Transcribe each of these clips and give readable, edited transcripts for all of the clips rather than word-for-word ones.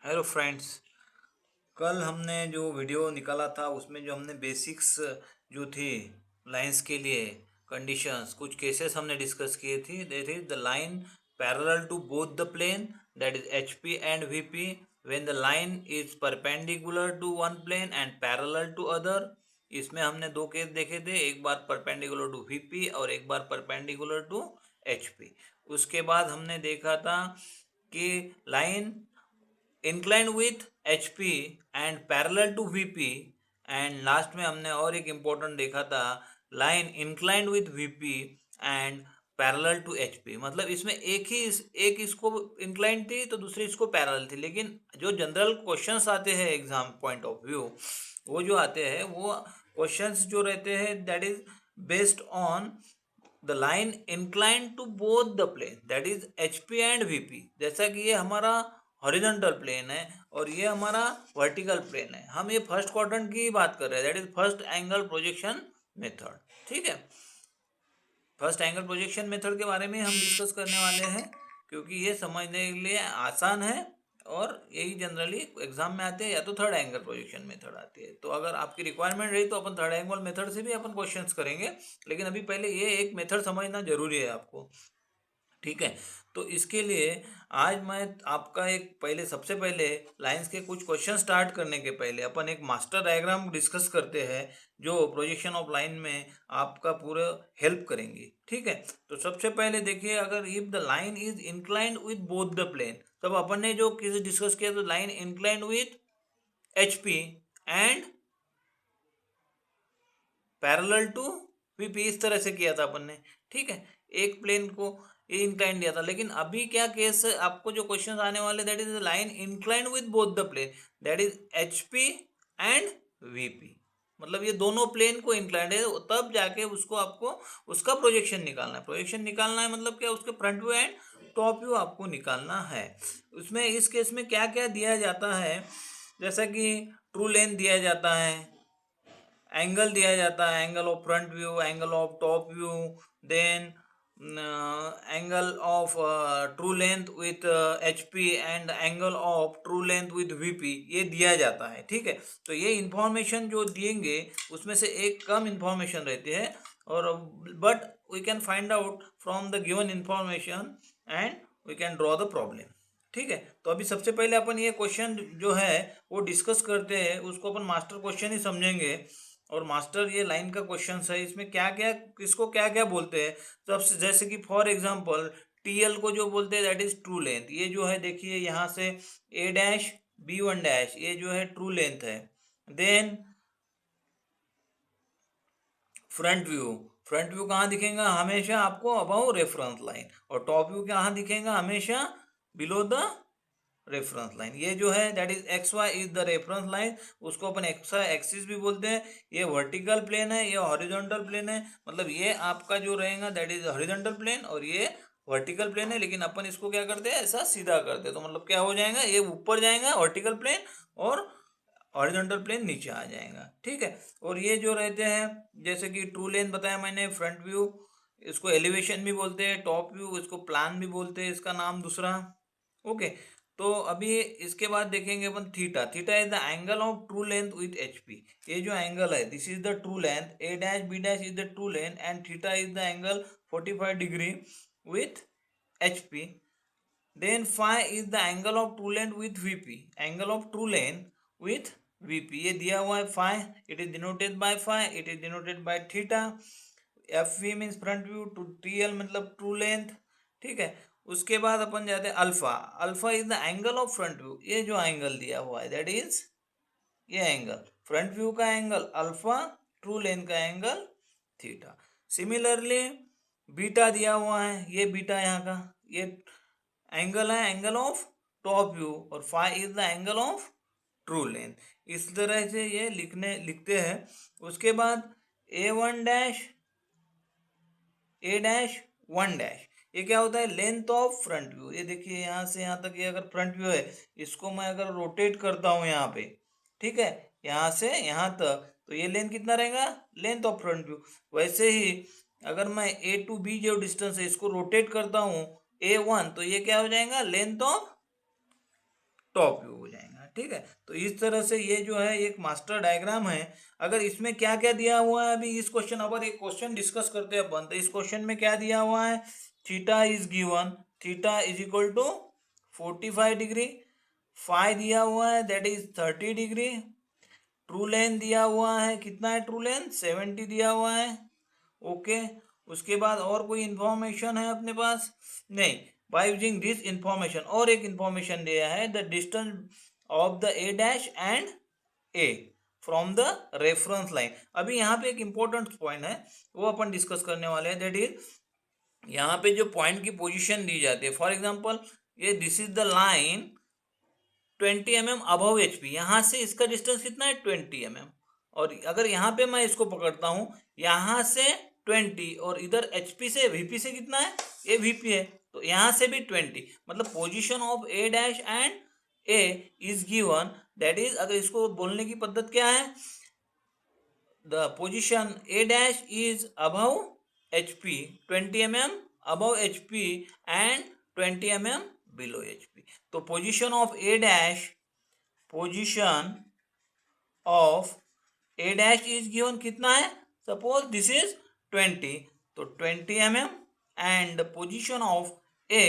Hello friends. कल हमने जो वीडियो निकाला था उसमें जो हमने बेसिक्स जो थी लाइंस के लिए कंडीशंस कुछ केसेस हमने डिस्कस किए थी। That is the line parallel to both the plane, that is HP and VP, when the line is perpendicular to one plane and parallel to other. इसमें हमने दो केस देखे थे, एक बार परपेंडिकुलर टू वीपी और एक बार परपेंडिकुलर टू एचपी। उसके बाद हमने देखा था कि line inclined with HP and parallel to VP, and last में हमने और एक इम्पोर्टेंट देखा था, line inclined with VP and parallel to HP। मतलब इसमें एक इसको इंक्लाइंड थी तो दूसरी इसको पैरेलल थी, लेकिन जो जनरल क्वेश्चंस आते हैं एग्जाम पॉइंट ऑफ व्यू, वो जो आते हैं वो क्वेश्चंस जो रहते हैं that is based on the line inclined to both the plane, that is HP and VP। जैसा कि ये हमारा हॉरिजॉन्टल प्लेन है और ये हमारा वर्टिकल प्लेन है। हम ये फर्स्ट क्वाड्रेंट की बात कर रहे हैं, that is first angle projection method. ठीक है, फर्स्ट एंगल प्रोजेक्शन मेथड के बारे में हम डिस्कस करने वाले हैं, क्योंकि ये समझने के लिए आसान है और यही जनरली एग्जाम में आते हैं, या तो थर्ड एंगल प्रोजेक्शन मेथड आती है। तो अगर आपकी रिक्वायरमेंट रही तो अपन थर्ड एंगल मेथड से भी अपन क्वेश्चंस करेंगे, लेकिन अभी पहले ये एक मेथड समझना जरूरी है आपको। ठीक है, तो इसके लिए आज मैं आपका एक पहले सबसे पहले लाइंस के कुछ क्वेश्चन स्टार्ट करने के पहले अपन एक मास्टर डायग्राम डिस्कस करते हैं, जो प्रोजेक्शन ऑफ लाइन में आपका पूरा हेल्प करेंगे। ठीक है, तो सबसे पहले देखिए, अगर if the line is inclined with both the plane, तब अपन ने जो किसी डिस्कस किया तो line inclined with HP and parallel to VP, इस तरह से किया था अपन ने। ठीक है, एक प्लेन को ये इंक्लाइन दिया था, लेकिन अभी क्या केस है, आपको जो क्वेश्चन आने वाले that is line inclined with both the plane, that is HP and VP। मतलब ये दोनों प्लेन को इंक्लाइंड है, तब जाके उसको आपको उसका प्रोजेक्शन निकालना है। प्रोजेक्शन निकालना है मतलब क्या, उसके front view and top view आपको निकालना है। उसमें इस केस में क्या क्या दिया जाता है, जैसा कि ट्रू लेंथ दिया जाता है, एंगल दिया जाता है, angle of front view, angle of top view, then angle of true length with HP and angle of true length with VP, ये दिया जाता है। ठीक है, तो ये इंफॉर्मेशन जो दिएंगे उसमें से एक कम इंफॉर्मेशन रहती है, और but we can find out from the given information and we can draw the problem. ठीक है, तो अभी सबसे पहले अपन ये क्वेश्चन जो है वो डिस्कस करते हैं, उसको अपन मास्टर क्वेश्चन ही समझेंगे। और मास्टर ये लाइन का क्वेश्चन है, इसमें क्या क्या किसको क्या क्या बोलते हैं। सबसे जैसे कि फॉर एग्जांपल TL को जो बोलते हैं दैट इज ट्रू लेंथ। ये जो है देखिए यहाँ से A', B1', ये जो है ट्रू लेंथ है। Then front view, front view कहाँ दिखेगा हमेशा आपको, अबाउ रेफरेंस लाइन। और टॉप व्यू कहाँ दिखेगा हमेशा, बिलो द रेफरेंस लाइन। ये जो है that is XY is the reference line, उसको अपन XY एक्सिस भी बोलते हैं। ये वर्टिकल प्लेन है, ये हॉरिजॉन्टल प्लेन है। मतलब ये आपका जो रहेगा दैट इज हॉरिजॉन्टल प्लेन और ये वर्टिकल प्लेन है, लेकिन अपन इसको क्या करते हैं, ऐसा सीधा करते हैं। तो मतलब क्या हो जाएगा, ये ऊपर जाएगा वर्टिकल प्लेन और हॉरिजॉन्टल प्लेन नीचे आ जाएगा। ठीक है, और ये जो रहते हैं जैसे कि ट्रू लेंथ बताया मैंने, फ्रंट व्यू इसको एलिवेशन भी बोलते हैं, टॉप व्यू इसको प्लान भी बोलते हैं, इसका नाम दूसरा। ओके, तो अभी इसके बाद देखेंगे अपन theta. Theta is the angle of true length with HP। ये जो एंगल है this is the true length, A', B' is the true length and theta is the angle 45 degree with HP। Then phi is the angle of true length with VP, angle of true length with VP ये दिया हुआ है phi, it is denoted by phi, it is denoted by theta. FV means front view, to TL मतलब true length. ठीक है, उसके बाद अपन जाते हैं alpha. Alpha is the angle of front view, ये जो एंगल दिया हुआ है दैट इज ये एंगल फ्रंट व्यू का एंगल अल्फा, ट्रू लेंथ का एंगल थीटा। सिमिलरली बीटा दिया हुआ है, ये बीटा यहाँ का ये एंगल है, एंगल ऑफ टॉप व्यू, और phi is the angle of true length. इस तरह से ये लिखते हैं। उसके बाद A1', A', 1', ये क्या होता है, लेंथ ऑफ फ्रंट व्यू। ये देखिए यहाँ से यहाँ तक ये अगर फ्रंट व्यू है, इसको मैं अगर रोटेट करता हूँ यहाँ पे, ठीक है, यहाँ से यहाँ तक, तो ये लेंथ कितना रहेगा, लेंथ ऑफ फ्रंट व्यू। वैसे ही अगर मैं A to B जो डिस्टेंस है इसको रोटेट करता हूँ A1, तो ये क्या हो जाएगा, लेंथ ऑफ टॉप व्यू हो जाएगा। ठीक है, तो इस तरह से ये जो है एक मास्टर डायग्राम है। अगर इसमें क्या क्या दिया हुआ है, अभी इस क्वेश्चन, अगर एक क्वेश्चन डिस्कस करते हैं अपन, तो इस क्वेश्चन में क्या दिया हुआ है, theta is given, theta is equal to 45 degree, phi दिया हुआ है दैट इज 30 डिग्री, ट्रू लेंथ दिया हुआ है, कितना है ट्रू लेंथ 70 दिया हुआ है। ओके, उसके बाद और कोई इंफॉर्मेशन है अपने पास नहीं। बाय यूजिंग दिस इंफॉर्मेशन, और एक इंफॉर्मेशन दिया है, the distance of the A dash and A from the reference line. अभी यहाँ पे एक इंपॉर्टेंट पॉइंट है, वो अपन डिस्कस करने वाले हैं, दैट इज यहाँ पे जो पॉइंट की पोजीशन दी जाती है। फॉर एग्जांपल ये this is the line 20 mm above HP, यहाँ से इसका डिस्टेंस कितना है 20 mm, और अगर यहाँ पे मैं इसको पकड़ता हूँ यहाँ से 20, और इधर HP से VP से कितना है, ये VP है, तो यहाँ से भी 20, मतलब position of A dash and A is given, that is, अगर इसको बोलने की पद्धति क्या है, the position A dash is above HP, 20 mm above HP and 20 mm below HP। तो position of A dash, position of A dash is given कितना है, सपोज दिस इज 20, तो 20 mm, and position of A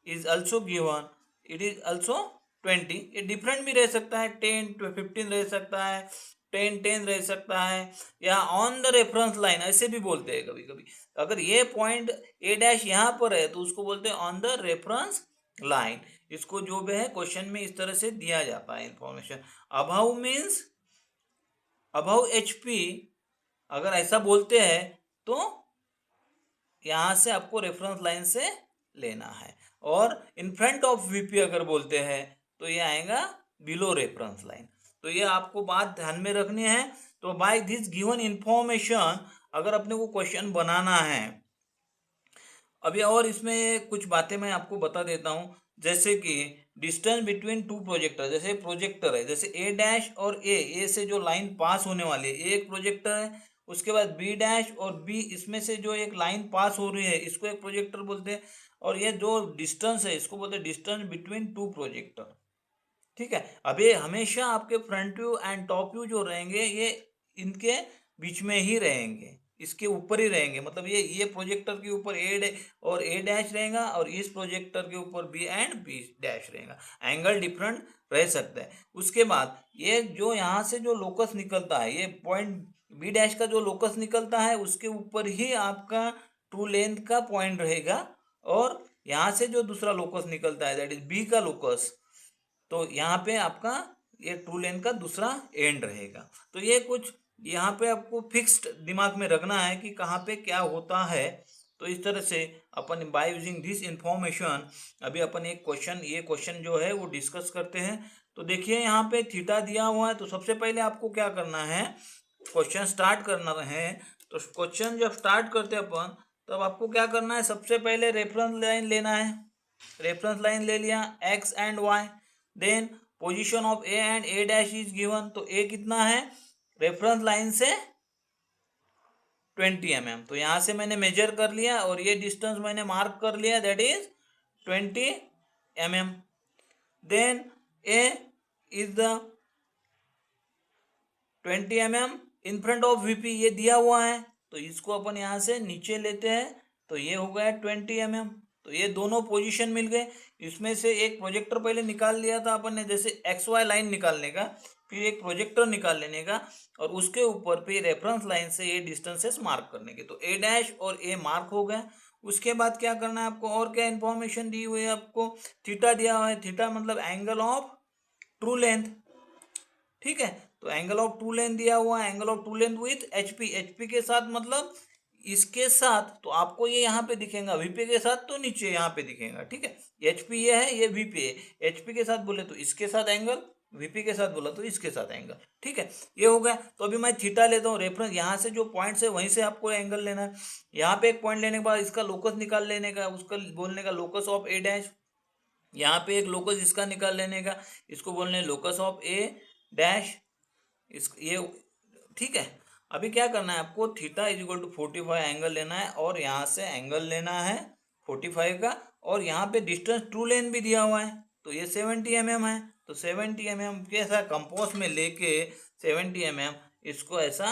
is also given, it is also 20। ये different भी रह सकता है, 10 to 15 रह सकता है, 10 रह सकता है, या ऑन द रेफरेंस लाइन ऐसे भी बोलते हैं कभी कभी। अगर ये पॉइंट ए डैश यहाँ पर है तो उसको बोलते हैं ऑन द रेफरेंस लाइन। इसको जो भी है क्वेश्चन में इस तरह से दिया जाता है information. Above means above HP, अगर ऐसा बोलते हैं तो यहाँ से आपको रेफरेंस लाइन से लेना है, और इन फ्रंट ऑफ VP अगर बोलते हैं तो ये आएगा बिलो रेफरेंस लाइन। तो ये आपको बात ध्यान में रखनी है। तो बाय दिस गिवन इंफॉर्मेशन अगर अपने को क्वेश्चन बनाना है, अभी और इसमें कुछ बातें मैं आपको बता देता हूँ, जैसे कि डिस्टेंस बिटवीन टू प्रोजेक्टर, जैसे प्रोजेक्टर है, जैसे ए डैश और ए से जो लाइन पास होने वाली है, एक प्रोजेक्टर है, उसके बाद बी डैश और बी, इसमें से जो एक लाइन पास हो रही है इसको एक प्रोजेक्टर बोलते हैं, और ये जो डिस्टेंस है इसको बोलते हैं डिस्टेंस बिटवीन टू प्रोजेक्टर। ठीक है, अब ये हमेशा आपके front view and top view जो रहेंगे ये इनके बीच में ही रहेंगे, इसके ऊपर ही रहेंगे, मतलब ये प्रोजेक्टर के ऊपर और ए डैश रहेगा, और इस प्रोजेक्टर के ऊपर बी एंड बी डैश रहेगा। एंगल डिफरेंट रह सकता है। उसके बाद ये जो यहाँ से जो लोकस निकलता है, ये पॉइंट बी डैश का जो लोकस निकलता है उसके ऊपर ही आपका ट्रू लेंथ का पॉइंट रहेगा, और यहाँ से जो दूसरा लोकस निकलता है दैट इज बी का लोकस, तो यहाँ पे आपका ये ट्रू लेंथ का दूसरा एंड रहेगा। तो ये कुछ यहाँ पे आपको फिक्स्ड दिमाग में रखना है कि कहाँ पे क्या होता है। तो इस तरह से अपन बाय यूजिंग दिस इंफॉर्मेशन, अभी अपन एक क्वेश्चन, ये क्वेश्चन जो है वो डिस्कस करते हैं। तो देखिए यहाँ पे थीटा दिया हुआ है, तो सबसे पहले आपको क्या करना है, क्वेश्चन स्टार्ट करना है। तो क्वेश्चन जब स्टार्ट करते हैं अपन, तब आपको क्या करना है, सबसे पहले रेफरेंस लाइन लेना है। रेफरेंस लाइन ले लिया X and Y, then position of A and A dash is given, तो ए कितना है रेफरेंस लाइन से 20 mm, तो यहाँ से मैंने मेजर कर लिया और ये डिस्टेंस मैंने मार्क कर लिया that is 20 mm। Then A is the 20 mm in front of VP, ये दिया हुआ है, तो इसको अपन यहाँ से नीचे लेते हैं, तो ये हो गया 20 mm। तो ये दोनों पोजीशन मिल गए। इसमें से एक प्रोजेक्टर पहले निकाल लिया था अपन ने, जैसे XY लाइन निकालने का, फिर एक प्रोजेक्टर निकाल लेने का, और उसके ऊपर पे रेफरेंस लाइन से ये डिस्टेंसेस मार्क करने के। तो ए डैश और ए मार्क हो गया। उसके बाद क्या करना है आपको, और क्या इंफॉर्मेशन दी हुई है आपको, थीटा दिया हुआ है, थीटा मतलब एंगल ऑफ ट्रू लेंथ। ठीक है, तो एंगल ऑफ ट्रू लेंथ दिया हुआ है, angle of true length with HP, HP के साथ मतलब इसके साथ, तो आपको ये यहाँ पे दिखेगा, VP के साथ तो नीचे यहाँ पे दिखेगा। ठीक है, HP ये है, ये VP है, HP के साथ बोले तो इसके साथ एंगल, VP के साथ बोला तो इसके साथ एंगल। ठीक है, ये हो गया। तो अभी मैं थीटा लेता हूँ, रेफरेंस यहाँ से जो पॉइंट्स है वहीं से आपको एंगल लेना है। यहाँ पे एक पॉइंट लेने के बाद इसका लोकस निकाल लेने का, उसका बोलने का लोकस ऑफ ए डैश। यहाँ पे एक लोकस इसका निकाल लेने का, इसको बोलने लोकस ऑफ ए डैश, इस ये। ठीक है, अभी क्या करना है आपको, theta is equal to 45 angle लेना है, और यहाँ से एंगल लेना है 45 का, और यहाँ पे डिस्टेंस ट्रू लेंथ भी दिया हुआ है, तो ये 70 mm है, तो 70 mm कैसा कंपोज में लेके 70 mm इसको ऐसा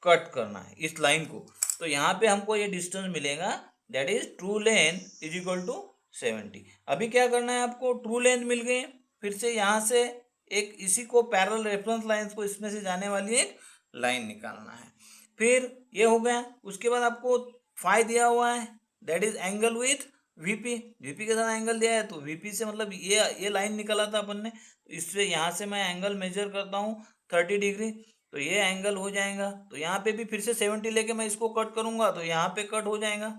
कट करना है इस लाइन को। तो यहाँ पे हमको ये डिस्टेंस मिलेगा, that is true length is equal to 70। अभी क्या करना है आपको, ट्रू लेंथ मिल गई, फिर से यहाँ से एक इसी को पैरेलल रेफरेंस लाइंस को इसमें से जाने वाली एक लाइन निकालना है। फिर ये हो गया, उसके बाद आपको फाई दिया हुआ है, that is angle with VP. VP के साथ एंगल दिया है, तो वीपी से मतलब ये लाइन निकाला था अपन ने, तो इससे यहाँ से मैं एंगल मेजर करता हूँ 30 डिग्री, तो ये एंगल हो जाएगा। तो यहाँ पे भी फिर से 70 लेके मैं इसको कट करूंगा, तो यहाँ पे कट हो जाएगा।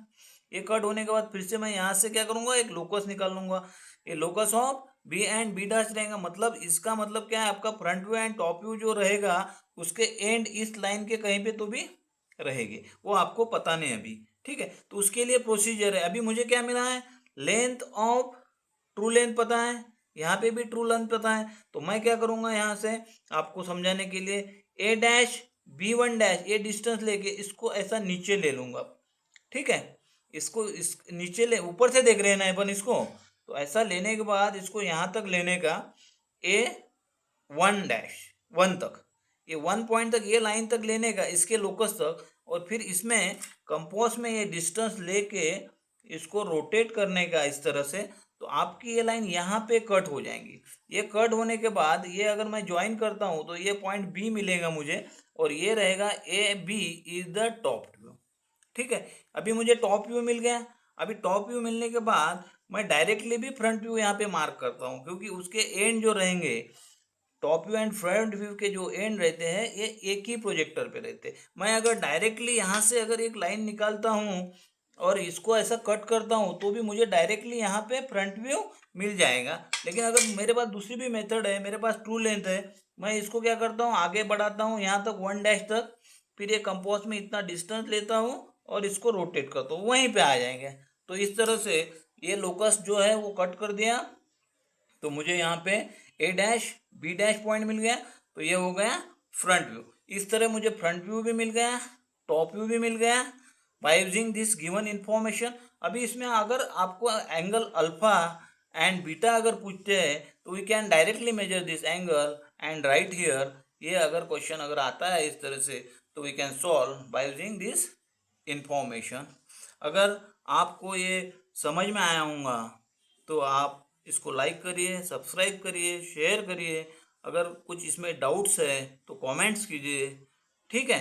ये कट होने के बाद फिर से मैं यहाँ से क्या करूंगा, एक लोकस निकाल लूंगा। ये locus of B and B dash रहेगा, मतलब इसका मतलब क्या है, आपका front view and top view जो रहेगा उसके एंड इस लाइन के कहीं पे तो भी रहेगी, वो आपको पता नहीं अभी, ठीक है। तो उसके लिए प्रोसीजर है, अभी मुझे क्या मिला है, लेंथ ऑफ ट्रू लेंथ पता है, यहाँ पे भी ट्रू लेंथ पता है। तो मैं क्या करूंगा, यहाँ से आपको समझाने के लिए ए डैश बी वन डैश ये डिस्टेंस लेके इसको ऐसा नीचे ले लूंगा, ठीक है। इसको इस नीचे ले, ऊपर से देख रहे हैं ना अपन इसको, तो ऐसा लेने के बाद इसको यहाँ तक लेने का, ए वन डैश वन तक, ये वन पॉइंट तक, ये लाइन तक लेने का इसके लोकस तक, और फिर इसमें कंपोज में ये डिस्टेंस लेके इसको रोटेट करने का इस तरह से, तो आपकी ये लाइन यहाँ पे कट हो जाएंगी। ये कट होने के बाद ये अगर मैं ज्वाइन करता हूँ तो ये पॉइंट बी मिलेगा मुझे, और ये रहेगा A B is the top view, ठीक है। अभी मुझे टॉप व्यू मिल गया। अभी टॉप व्यू मिलने के बाद मैं डायरेक्टली भी फ्रंट व्यू यहाँ पे मार्क करता हूँ, क्योंकि उसके एंड जो रहेंगे, top view and front view के जो एंड रहते हैं ये एक ही प्रोजेक्टर पे रहते हैं। मैं अगर डायरेक्टली यहाँ से अगर एक लाइन निकालता हूँ और इसको ऐसा कट करता हूँ तो भी मुझे डायरेक्टली यहाँ पे फ्रंट व्यू मिल जाएगा। लेकिन अगर मेरे पास दूसरी भी मेथड है, मेरे पास ट्रू लेंथ है, मैं इसको क्या करता हूँ, आगे बढ़ाता हूँ यहाँ तक वन डैश तक, फिर ये कंपोज में इतना डिस्टेंस लेता हूँ और इसको रोटेट करता हूँ, वहीं पे आ जाएंगे। तो इस तरह से ये लोकस जो है वो कट कर दिया, तो मुझे यहाँ पे ए डैश बी डैश पॉइंट मिल गया, तो ये हो गया फ्रंट व्यू। इस तरह मुझे फ्रंट व्यू भी मिल गया, टॉप व्यू भी मिल गया bye using this given information. अभी इसमें अगर आपको एंगल अल्फा एंड बीटा अगर पूछते हैं तो we can directly measure this angle and right here, ये अगर क्वेश्चन अगर आता है इस तरह से तो we can solve by using this information. अगर आपको ये समझ में आया होगा तो आप इसको लाइक करिए, सब्सक्राइब करिए, शेयर करिए। अगर कुछ इसमें डाउट्स है तो कमेंट्स कीजिए, ठीक है।